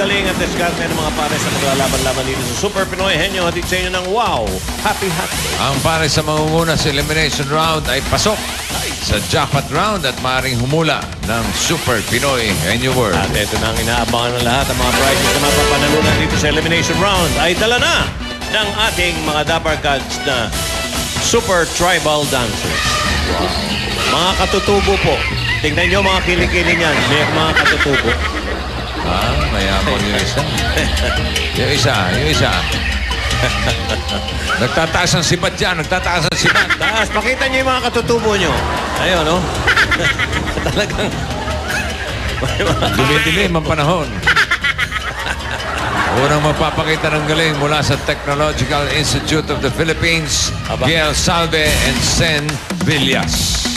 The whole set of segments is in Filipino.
galing at diskarte ng mga pares na maglalaban-laban dito sa Super Pinoy Henyo. Hatid sa inyo ng wow, happy. Ang pares sa mangunguna sa elimination round ay pasok sa jackpot round at maaaring humula ng Super Pinoy Henyo World. At ito na ang inaabangan ng lahat. Ang mga prizes na mapapanalunan dito sa elimination round ay dala na ng ating mga Dapper Cats na Super Tribal Dancers. Wow. Mga katutubo po. Tingnan nyo mga kilikili niyan. May mga katutubo. Mayaman yung isa. yung isa. Nagtataas ang sibat dyan. Nagtataas ang sibat. Taas, pakita nyo yung mga katutubo nyo. Ayun, no? Talagang... Dumidilim ang panahon. Unang mapapakita ng galing mula sa Technological Institute of the Philippines, Gail Salve and Sen Villas.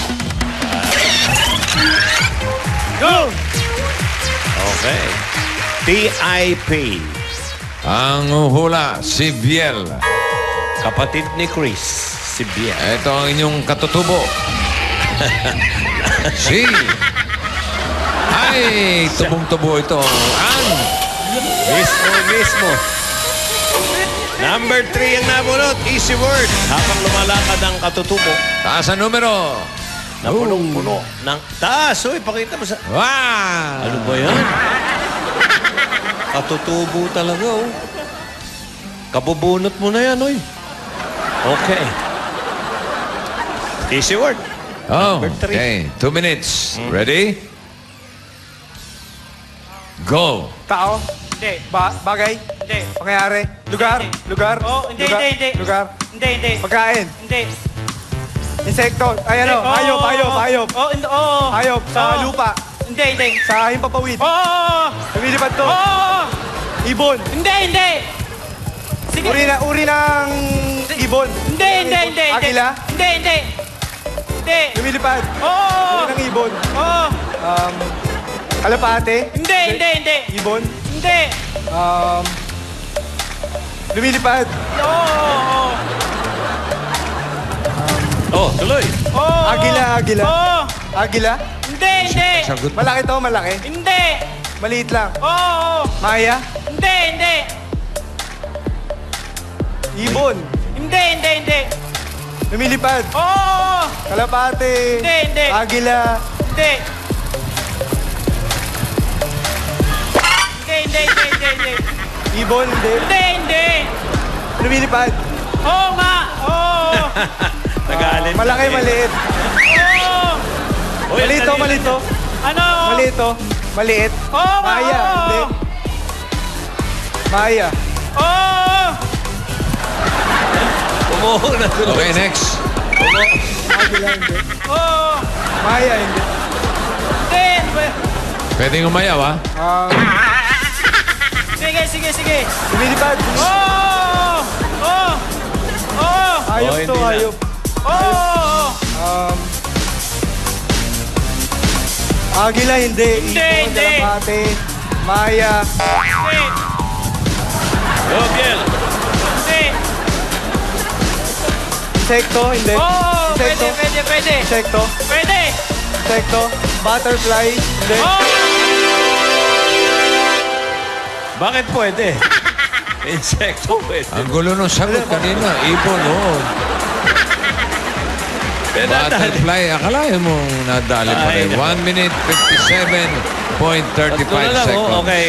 Go! Okay. TIP. Ang hula, si Biel. Kapatid ni Chris, si Biel. Ito ang inyong katutubo. Si... Ay, tubong-tubo ito. Ang... Mismo. Number 3 ang nabunot. Easy word. Habang lumalakad ang katutubo. Taas ang numero. Napunong-puno ng taas. Uy, pakita mo sa... Wow! Ano ba yan? Katutubo talaga, oh. Kabubunot mo na yan, uy. Okay. Easy word. Oh, Number 3. okay. 2 minutes. Ready? Go. Tao? Hindi. Bagay? Hindi. Pangyayari? Lugar? Hindi. Lugar? Oh, hindi. Lugar? Hindi. Pagkain? Hindi. Insekto? Ay ano? Hayop. Oo. Hayop. Sa Oo. lupa? Hindi. Sa himpapawid? Oo. Lumilipad to? Oo. Ibon? Hindi. Sige. Uri ng ibon? Hindi. Agila? Hindi. Lumilipad? Oo. Uri ng ibon? Oo. Kalapate? Hindi. Ibon? Hindi. Lumilipad? Oo. Oh, tuloy. Oo. Agila? Oo. Agila? Hindi. Sagot. Malaki to, malaki? Hindi. Maliit lang? Oo. Maya? Hindi. Ibon? Hindi. Lumilipad? Oo. Kalapate? Hindi. Agila? Hindi. Ibon? Hindi. Lumilipad? Oo nga. Oo. Nagalit. Malaki, maliit? Oo. Uy, Malito, dali- malito? Ano? Malito? Maliit? Oo nga. Maya? Oo. Hindi. Maya? Oo. Umuho na tuloy. Okay, next. Agila? Hindi. Oo. Maya? Hindi. Hindi. Pwedeng umayaw, ha? Sige. Lumilipad? Oo. Hayop Oh, to, hindi na. hayop. Oo. Agila? Hindi. Hindi, Ibon, hindi. kalapate? Maya? Hindi. Go, Biel. Hindi. Insekto? Hindi. Oo. Insekto? Pwede. Insekto? Pwede. Insekto? Butterfly? Hindi. Bakit pwede? Insekto pwede. Ang gulo nung sagot kanina. Ibon, oo. Butterfly. Akalain mo nadali pa rin. Ay, 1 minute, 57.35 Tatlo na lang, oh. seconds. Okay.